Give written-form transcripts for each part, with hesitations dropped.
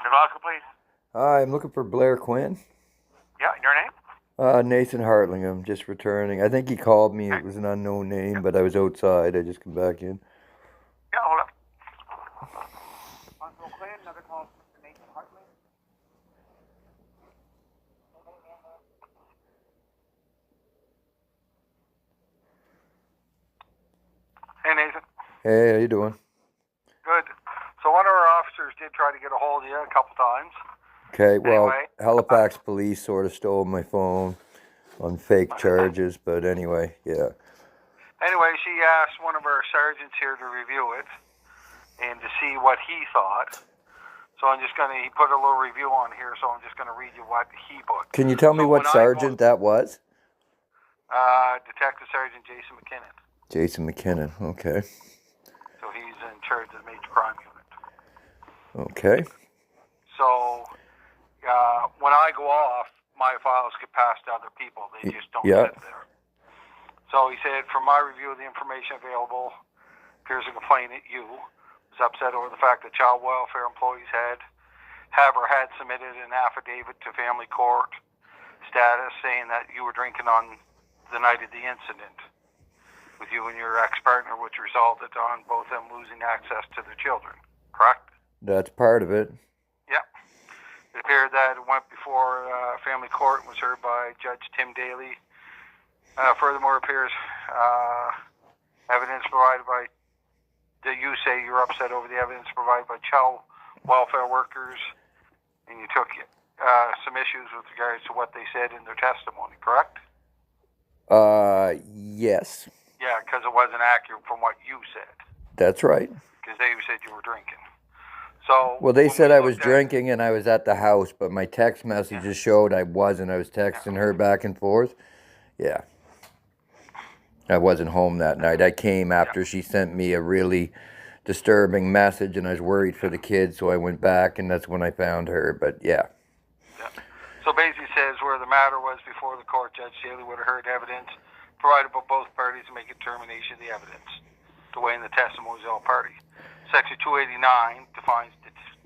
Vodka, please. Hi, I'm looking for Blair Quinn. Yeah, your name? Nathan Hartling. I'm just returning. I think he called me. Okay. It was an unknown name, Yeah, but I was outside. I just come back in. yeah, hold up. Uncle Quinn, another call from Mr. Nathan Hartling. Hey, Nathan. Hey, how you doing? Good. So one of our officers did try to get a hold of you a couple times. Okay, well, Anyway, Halifax police sort of stole my phone on fake charges, but anyway, yeah. she asked one of our sergeants here to review it and to see what he thought. So he put a little review on here, so I'm just going to read you what he put. Can you tell me So what when sergeant that was? Detective Sergeant Jason McKinnon. Jason McKinnon. Okay. So he's in charge of the major crime unit. Okay. So when I go off, my files get passed to other people. They just don't Yeah. sit there. So he said, from my review of the information available, appears a complainant, you, was upset over the fact that child welfare employees had submitted an affidavit to family court status saying that you were drinking on the night of the incident with you and your ex-partner, which resulted on both them losing access to their children, correct? That's part of it. Yeah. It appeared that it went before family court and was heard by Judge Tim Daley. Furthermore, it appears evidence provided by, that you say you're upset over the evidence provided by child welfare workers, and you took some issues with regards to what they said in their testimony, correct? Yes. Yeah, because it wasn't accurate from what you said. That's right. Because they said you were drinking. So Well, they when said we I was looked at- drinking and I was at the house, but my text messages showed I wasn't. I was texting her back and forth. Yeah. I wasn't home that night. I came after she sent me a really disturbing message, and I was worried for the kids, so I went back, and that's when I found her. But yeah. Yeah. So basically it says where the matter was before the court, Judge Daley would have heard evidence provided by both parties to make a determination of the evidence to weigh in the testimonies of all parties. Section 289 defines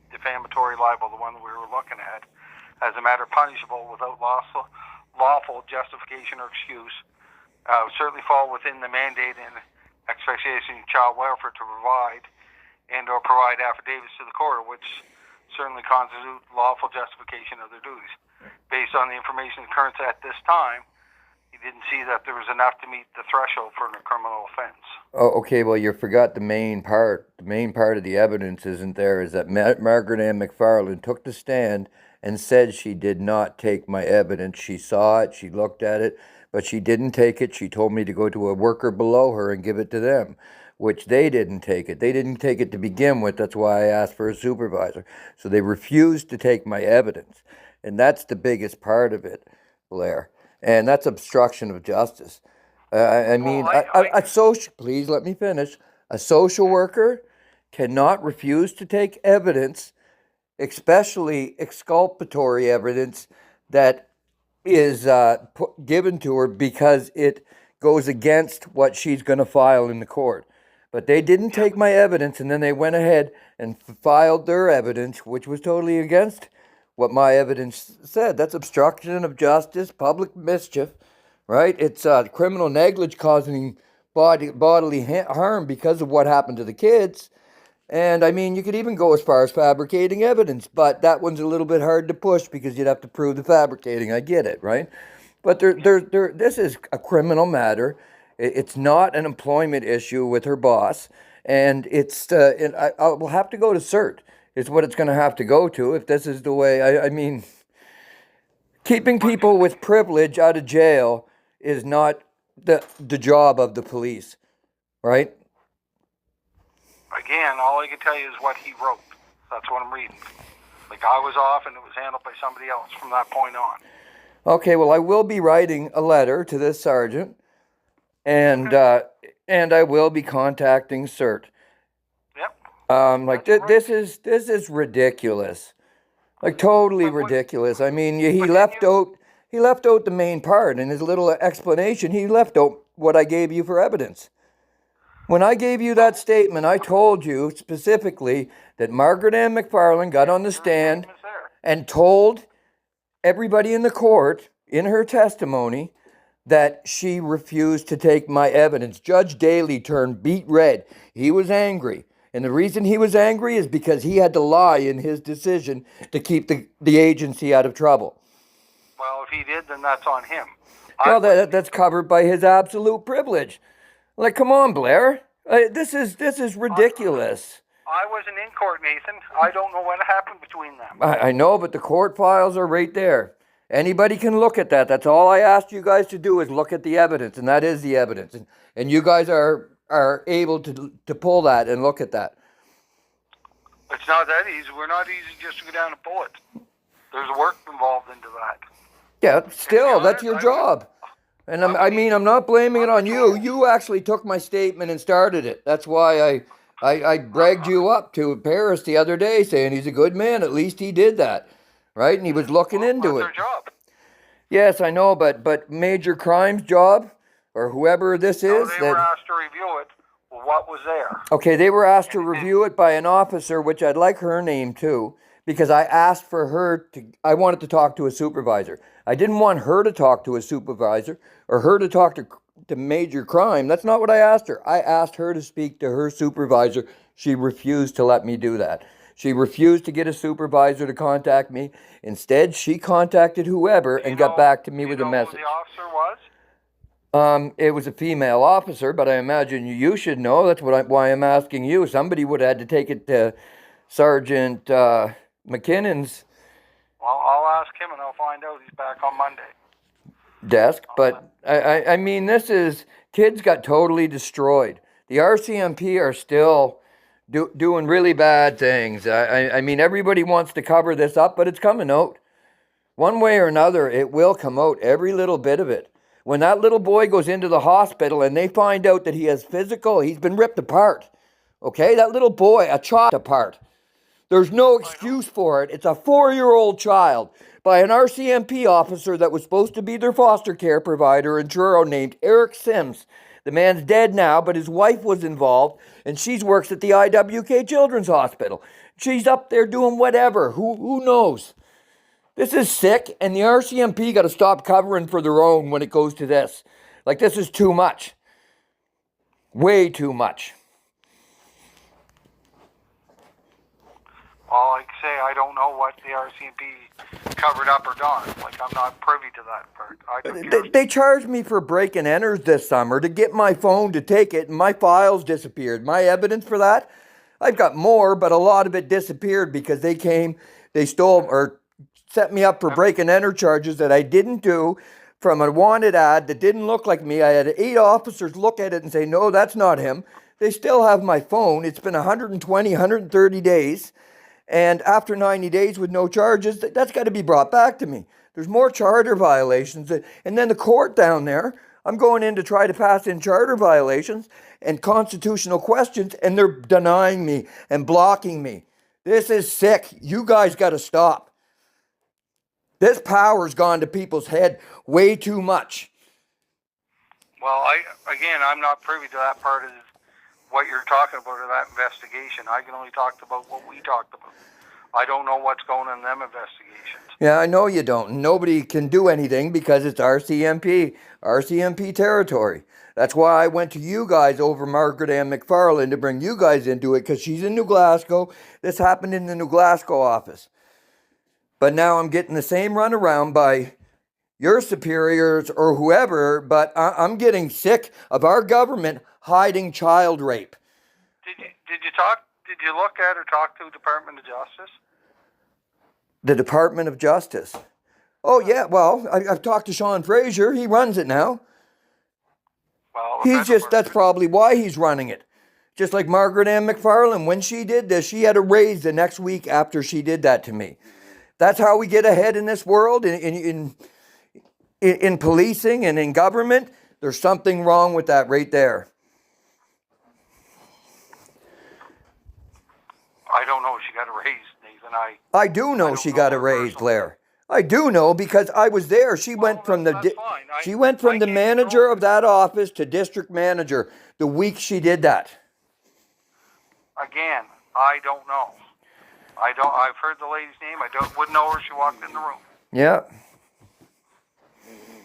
defamatory libel, the one that we were looking at, as a matter punishable without lawful justification or excuse. Certainly fall within the mandate and expectation of child welfare to provide and or provide affidavits to the court, which certainly constitute lawful justification of their duties. Based on the information occurrence at this time, he didn't see that there was enough to meet the threshold for a criminal offense. Oh, okay. Well, you forgot the main part. The main part of the evidence isn't there. Is that Margaret and MacFarlane took the stand and said she did not take my evidence. She saw it. She looked at it, but she didn't take it. She told me to go to a worker below her and give it to them, which they didn't take it. They didn't take it to begin with. That's why I asked for a supervisor. So they refused to take my evidence. And that's the biggest part of it, Blair. And that's obstruction of justice. Please let me finish. A social worker cannot refuse to take evidence, especially exculpatory evidence that is given to her because it goes against what she's going to file in the court. But they didn't take my evidence, and then they went ahead and filed their evidence, which was totally against what my evidence said. That's obstruction of justice, public mischief, right? It's criminal negligence causing bodily harm because of what happened to the kids. And I mean, you could even go as far as fabricating evidence, but that one's a little bit hard to push because you'd have to prove the fabricating. I get it, right? But this is a criminal matter. It's not an employment issue with her boss, and I will have to go to cert. Is what it's going to have to go to if this is the way. I mean, keeping people with privilege out of jail is not the job of the police, right? Again, all I can tell you is what he wrote. That's what I'm reading. Like, I was off and it was handled by somebody else from that point on. Okay, well, I will be writing a letter to this sergeant, and I will be contacting CERT. Yep. This is ridiculous, like totally ridiculous. I mean, he left out the main part in his little explanation. He left out what I gave you for evidence. When I gave you that statement, I told you specifically that Margaret Ann MacFarlane got on the stand Statements there. and told everybody in the court in her testimony that she refused to take my evidence. Judge Daley turned beet red. He was angry. And the reason he was angry is because he had to lie in his decision to keep the agency out of trouble. Well, if he did, then that's on him. Well, that's covered by his absolute privilege. Like, come on, Blair. This is ridiculous. I wasn't in court, Nathan. I don't know what happened between them. I know, but the court files are right there. Anybody can look at that. That's all I asked you guys to do is look at the evidence, and that is the evidence. And you guys are able to pull that and look at that. It's not that easy. We're not easy just to go down and pull it. There's work involved into that. Yeah, still, that's your job. And I'm not blaming it on you. You actually took my statement and started it. That's why I bragged you up to Paris the other day, saying he's a good man. At least he did that, right? And he was looking into it. That's their job. Yes, I know, but major crimes job, or whoever this is. They were asked to review it. Well, what was there? Okay, they were asked to review it by an officer, which I'd like her name too, because I asked for her to. I wanted to talk to a supervisor. I didn't want her to talk to a supervisor or her to talk to major crime. That's not what I asked her. I asked her to speak to her supervisor. She refused to let me do that. She refused to get a supervisor to contact me. Instead, she contacted whoever and got back to me with a message. Who the officer was? It was a female officer, but I imagine you should know. That's why I'm asking you. Somebody would have had to take it to Sergeant McKinnon's. Well, I'll ask him and I'll find out. He's back on Monday. Desk, but I mean, kids got totally destroyed. The RCMP are still doing really bad things. I mean, everybody wants to cover this up, but it's coming out. One way or another, it will come out, every little bit of it. When that little boy goes into the hospital and they find out that he's been ripped apart. Okay, that little boy, a child apart. There's no excuse for it. It's a 4-year-old child by an RCMP officer that was supposed to be their foster care provider in Truro named Eric Sims. The man's dead now, but his wife was involved, and she works at the IWK Children's Hospital. She's up there doing whatever. Who knows? This is sick, and the RCMP got to stop covering for their own when it goes to this. Like, this is too much. Way too much. Well, like I say, I don't know what the RCMP covered up or done. Like, I'm not privy to that part. They charged me for break and enters this summer to get my phone to take it, and my files disappeared. My evidence for that? I've got more, but a lot of it disappeared because they stole or set me up for break and enter charges that I didn't do from a wanted ad that didn't look like me. I had 8 officers look at it and say, no, that's not him. They still have my phone. It's been 120, 130 days. And after 90 days with no charges, that's got to be brought back to me. There's more charter violations. And then the court down there, I'm going in to try to pass in charter violations and constitutional questions, and they're denying me and blocking me. This is sick. You guys got to stop. This power's gone to people's head way too much. Well, I'm not privy to that part of what you're talking about or that investigation. I can only talk about what we talked about. I don't know what's going on in them investigations. Yeah, I know you don't. Nobody can do anything because it's RCMP territory. That's why I went to you guys over Margaret Ann MacFarlane to bring you guys into it, because she's in New Glasgow. This happened in the New Glasgow office. But now I'm getting the same runaround by your superiors or whoever, but I'm getting sick of our government hiding child rape. Did you look at or talk to the Department of Justice? The Department of Justice. Oh yeah, well, I've talked to Sean Fraser. He runs it now. Well, that's probably why he's running it. Just like Margaret Ann MacFarlane, when she did this, she had a raise the next week after she did that to me. That's how we get ahead in this world, in policing and in government. There's something wrong with that right there. I don't know if she got a raise, Nathan. I do know she got a raise, Blair. I do know because I was there. She went from that's fine. she went from the manager of that office to district manager the week she did that. Again, I don't know. I've heard the lady's name. Wouldn't know her. She walked in the room. Yeah.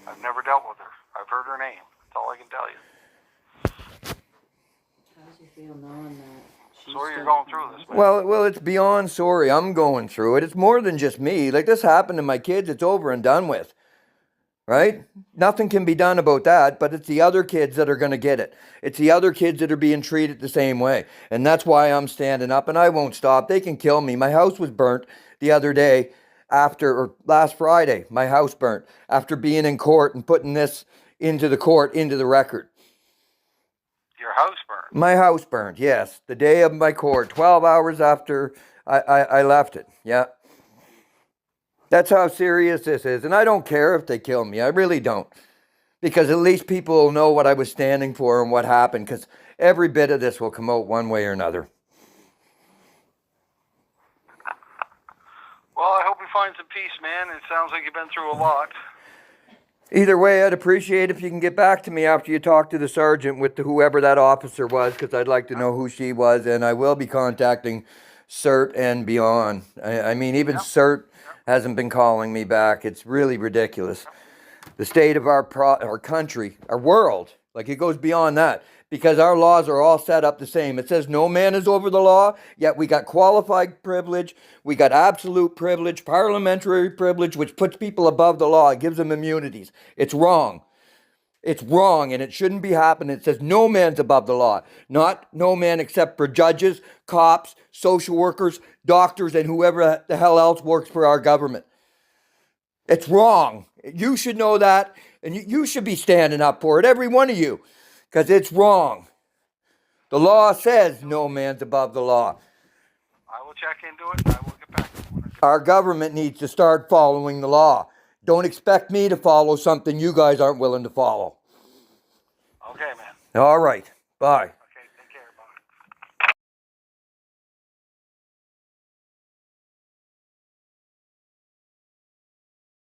I've never dealt with her. I've heard her name. That's all I can tell you. How does you feel knowing that? Sorry you're going through this, man. Well, it's beyond sorry. I'm going through it. It's more than just me. Like, this happened to my kids. It's over and done with. Right? Nothing can be done about that, but it's the other kids that are going to get it. It's the other kids that are being treated the same way. And that's why I'm standing up, and I won't stop. They can kill me. My house was burnt the other day last Friday. My house burnt after being in court and putting this into the record. Your house burned? My house burned, yes. The day of my court, 12 hours after I left it, yeah. That's how serious this is. And I don't care if they kill me. I really don't. Because at least people will know what I was standing for and what happened. Because every bit of this will come out one way or another. Well, I hope you find some peace, man. It sounds like you've been through a lot. Either way, I'd appreciate if you can get back to me after you talk to the sergeant with whoever that officer was. Because I'd like to know who she was. And I will be contacting CERT and beyond. I mean, even CERT hasn't been calling me back. It's really ridiculous. The state of our country, our world, like, it goes beyond that, because our laws are all set up the same. It says no man is over the law, yet we got qualified privilege, we got absolute privilege, parliamentary privilege, which puts people above the law. It gives them immunities. It's wrong. It's wrong, and it shouldn't be happening. It says no man's above the law. Not no man except for judges, cops, social workers, doctors, and whoever the hell else works for our government. It's wrong. You should know that, and you should be standing up for it, every one of you, because it's wrong. The law says no man's above the law. I will check into it, and I will get back to you. Our government needs to start following the law. Don't expect me to follow something you guys aren't willing to follow. Okay, man. All right. Bye.